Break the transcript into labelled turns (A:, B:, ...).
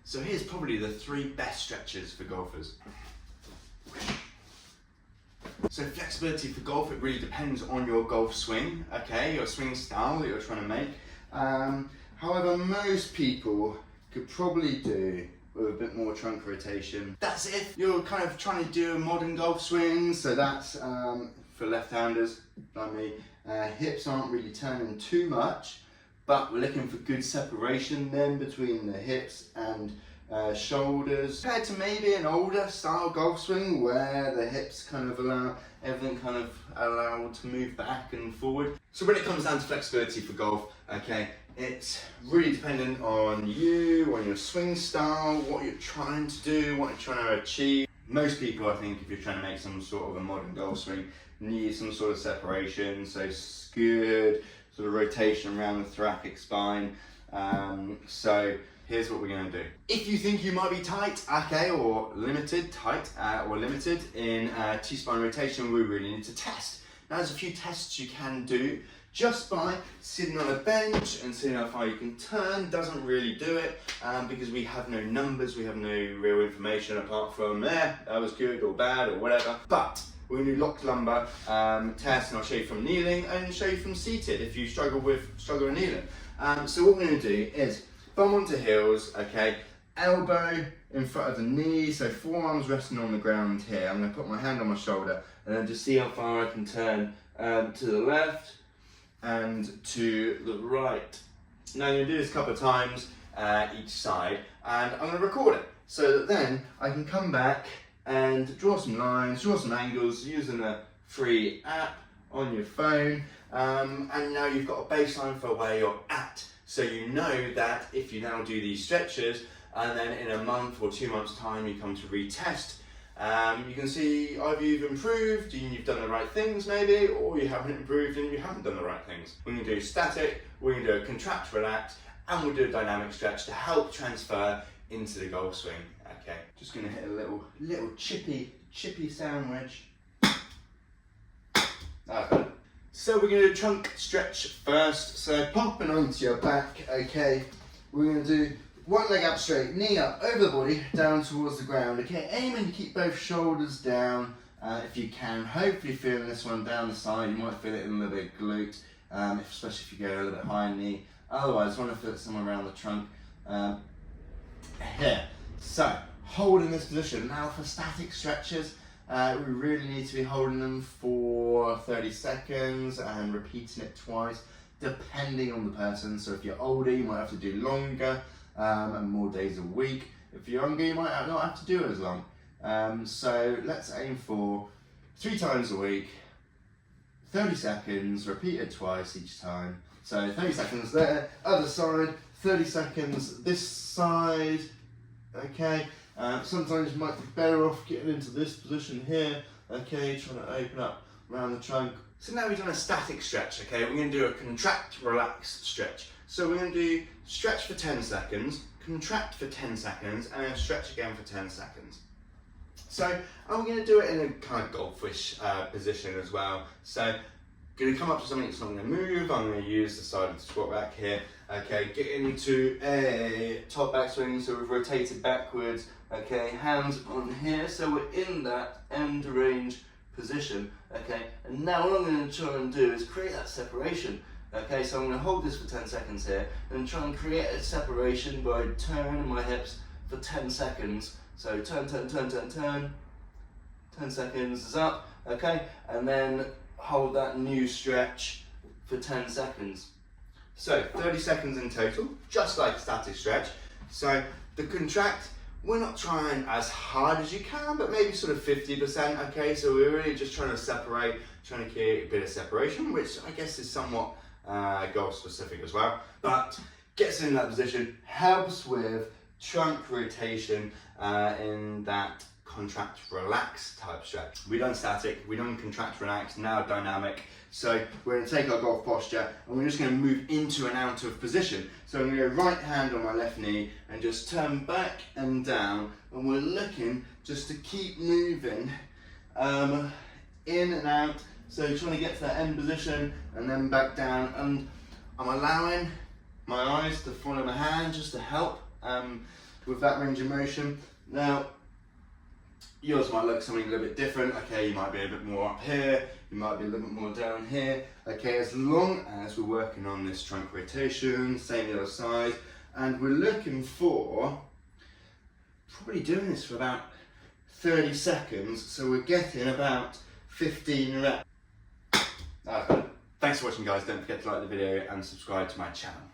A: So here's probably the 3 best stretches for golfers. So flexibility for golf, it really depends on your golf swing, okay, your swing style that you're trying to make. However, most people could probably do with a bit more trunk rotation. That's if you're kind of trying to do a modern golf swing, so that's for left-handers like me. Hips aren't really turning too much, but we're looking for good separation then between the hips and shoulders, compared to maybe an older style golf swing where the hips kind of allow everything kind of allowed to move back and forward. So when it comes down to flexibility for golf, okay, it's really dependent on you, on your swing style, what you're trying to do, what you're trying to achieve. Most people, I think, if you're trying to make some sort of a modern golf swing, need some sort of separation, so good sort of rotation around the thoracic spine. So here's what we're going to do. If you think you might be tight, okay, or limited, limited in T-spine rotation, we really need to test. Now there's a few tests you can do just by sitting on a bench and seeing how far you can turn. Doesn't really do it because we have no numbers, we have no real information apart from that was good or bad or whatever. But we're going to do locked lumbar test, and I'll show you from kneeling and show you from seated if you struggle with kneeling. So what we're going to do is bum onto heels, okay, elbow in front of the knee, so forearms resting on the ground here. I'm going to put my hand on my shoulder and then just see how far I can turn to the left and to the right. Now I'm going to do this a couple of times each side, and I'm going to record it so that then I can come back and draw some lines, draw some angles using a free app on your phone, and now you've got a baseline for where you're at. So you know that if you now do these stretches and then in a month or 2 months time you come to retest, you can see either you've improved and you've done the right things maybe, or you haven't improved and you haven't done the right things. We're going to do static, we're going to do a contract, relax, and we'll do a dynamic stretch to help transfer into the golf swing. Okay, just going to hit a little chippy sandwich. Okay. So we're going to do a trunk stretch first, so popping onto your back, okay, we're going to do one leg up straight, knee up over the body, down towards the ground, okay, aiming to keep both shoulders down if you can, hopefully feeling this one down the side. You might feel it in a little bit glute, especially if you go a little bit high knee, otherwise I want to feel it somewhere around the trunk here. So, holding this position. Now for static stretches, we really need to be holding them for 30 seconds and repeating it twice, depending on the person. So if you're older, you might have to do longer and more days a week. If you're younger, you might not have to do as long. So let's aim for 3 times a week, 30 seconds, repeated twice each time. So 30 seconds there, other side, 30 seconds this side, okay. Sometimes you might be better off getting into this position here, okay, trying to open up around the trunk. So now we've done a static stretch, okay, we're going to do a contract, relax stretch. So we're going to do stretch for 10 seconds, contract for 10 seconds, and then stretch again for 10 seconds. So I'm going to do it in a kind of golfish position as well. So going to come up to something that's not going to move. I'm going to use the side of the squat back here. Okay, get into a top back swing, so we've rotated backwards. Okay, hands on here, so we're in that end range position. Okay, and now what I'm going to try and do is create that separation. Okay, so I'm going to hold this for 10 seconds here and try and create a separation by turning my hips for 10 seconds. So turn, 10 seconds is up, okay, and then hold that new stretch for 10 seconds. So 30 seconds in total, just like a static stretch. So the contract, we're not trying as hard as you can, but maybe sort of 50%, okay? So we're really just trying to separate, trying to create a bit of separation, which I guess is somewhat golf specific as well. But gets in that position, helps with trunk rotation in that contract relax type stretch. We've done static, we've done contract relax, now dynamic. So we're going to take our golf posture and we're just going to move into and out of position. So I'm going to go right hand on my left knee and just turn back and down, and we're looking just to keep moving in and out. So trying to get to that end position and then back down, and I'm allowing my eyes to follow my hand just to help with that range of motion. Now, yours might look something a little bit different. Okay, you might be a bit more up here, you might be a little bit more down here. Okay, as long as we're working on this trunk rotation, same the other side, and we're looking for probably doing this for about 30 seconds, so we're getting about 15 reps. Thanks for watching, guys. Don't forget to like the video and subscribe to my channel.